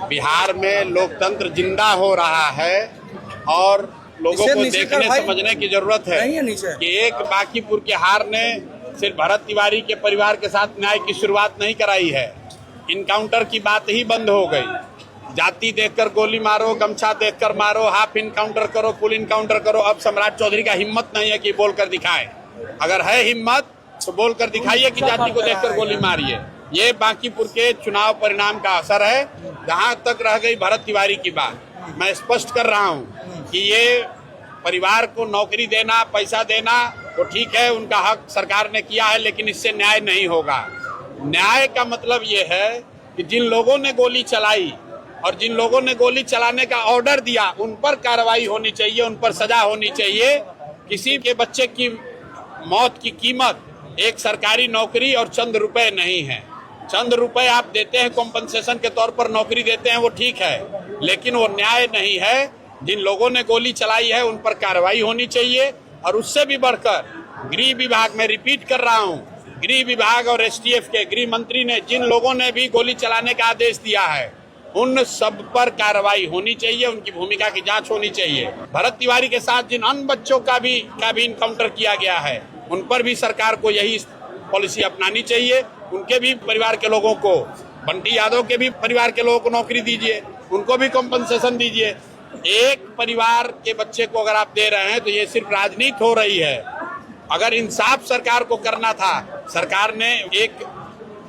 बिहार में लोकतंत्र जिंदा हो रहा है और लोगों को देखने समझने की जरूरत है कि एक बांकीपुर के हार ने सिर्फ भरत तिवारी के परिवार के साथ न्याय की शुरुआत नहीं कराई है। इनकाउंटर की बात ही बंद हो गई। जाति देखकर गोली मारो, गमछा देखकर मारो, हाफ इनकाउंटर करो, फुल इनकाउंटर करो। अब सम्राट चौधरी का हिम्मत नहीं है कि बोलकर दिखाए। अगर है हिम्मत तो बोलकर दिखाइए कि जाति को देखकर गोली मारिए। ये बांकीपुर के चुनाव परिणाम का असर है। जहां तक रह गई भरत तिवारी की बात, मैं स्पष्ट कर रहा हूं कि ये परिवार को नौकरी देना, पैसा देना तो ठीक है, उनका हक सरकार ने किया है, लेकिन इससे न्याय नहीं होगा। न्याय का मतलब ये है कि जिन लोगों ने गोली चलाई और जिन लोगों ने गोली चलाने का ऑर्डर दिया, उन पर कार्रवाई होनी चाहिए, उन पर सजा होनी चाहिए। किसी के बच्चे की मौत की कीमत एक सरकारी नौकरी और चंद रुपए नहीं है। चंद रुपए आप देते हैं कॉम्पनसेशन के तौर पर, नौकरी देते हैं, वो ठीक है, लेकिन वो न्याय नहीं है। जिन लोगों ने गोली चलाई है उन पर कार्रवाई होनी चाहिए। और उससे भी बढ़कर गृह विभाग में रिपीट कर रहा हूं, गृह विभाग और एसटीएफ के गृह मंत्री ने जिन लोगों ने भी गोली चलाने का आदेश दिया है उन सब पर कार्रवाई होनी चाहिए, उनकी भूमिका की जांच होनी चाहिए। भरत तिवारी के साथ जिन अन्य बच्चों का भी इनकाउंटर किया गया है उन पर भी सरकार को यही पॉलिसी अपनानी चाहिए। उनके भी परिवार के लोगों को, बंटी यादव के भी परिवार के लोगों को नौकरी दीजिए, उनको भी कॉम्पनसेशन दीजिए। एक परिवार के बच्चे को अगर आप दे रहे हैं तो ये सिर्फ राजनीति हो रही है। अगर इंसाफ सरकार को करना था, सरकार ने एक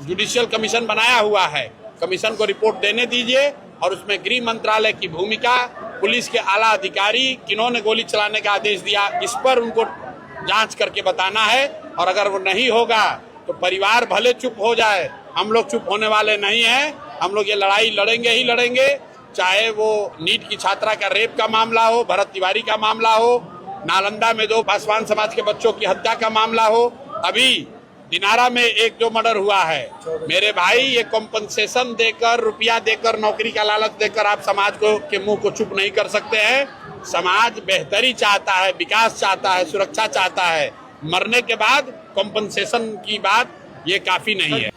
जुडिशियल कमीशन बनाया हुआ है, कमीशन को रिपोर्ट देने दीजिए और उसमें गृह मंत्रालय की भूमिका, पुलिस के आला अधिकारी किन्होंने गोली चलाने का आदेश दिया, इस पर उनको जांच करके बताना है। और अगर वो नहीं होगा तो परिवार भले चुप हो जाए, हम लोग चुप होने वाले नहीं हैं। हम लोग ये लड़ाई लड़ेंगे ही लड़ेंगे, चाहे वो नीट की छात्रा का रेप का मामला हो, भरत तिवारी का मामला हो, नालंदा में 2 पासवान समाज के बच्चों की हत्या का मामला हो, अभी दिनारा में एक जो मर्डर हुआ है। मेरे भाई, ये कॉम्पनसेशन देकर, रुपया देकर, नौकरी का लालच देकर आप समाज को के मुंह को चुप नहीं कर सकते हैं। समाज बेहतरी चाहता है, विकास चाहता है, सुरक्षा चाहता है। मरने के बाद कॉम्पनसेशन की बात ये काफी नहीं है।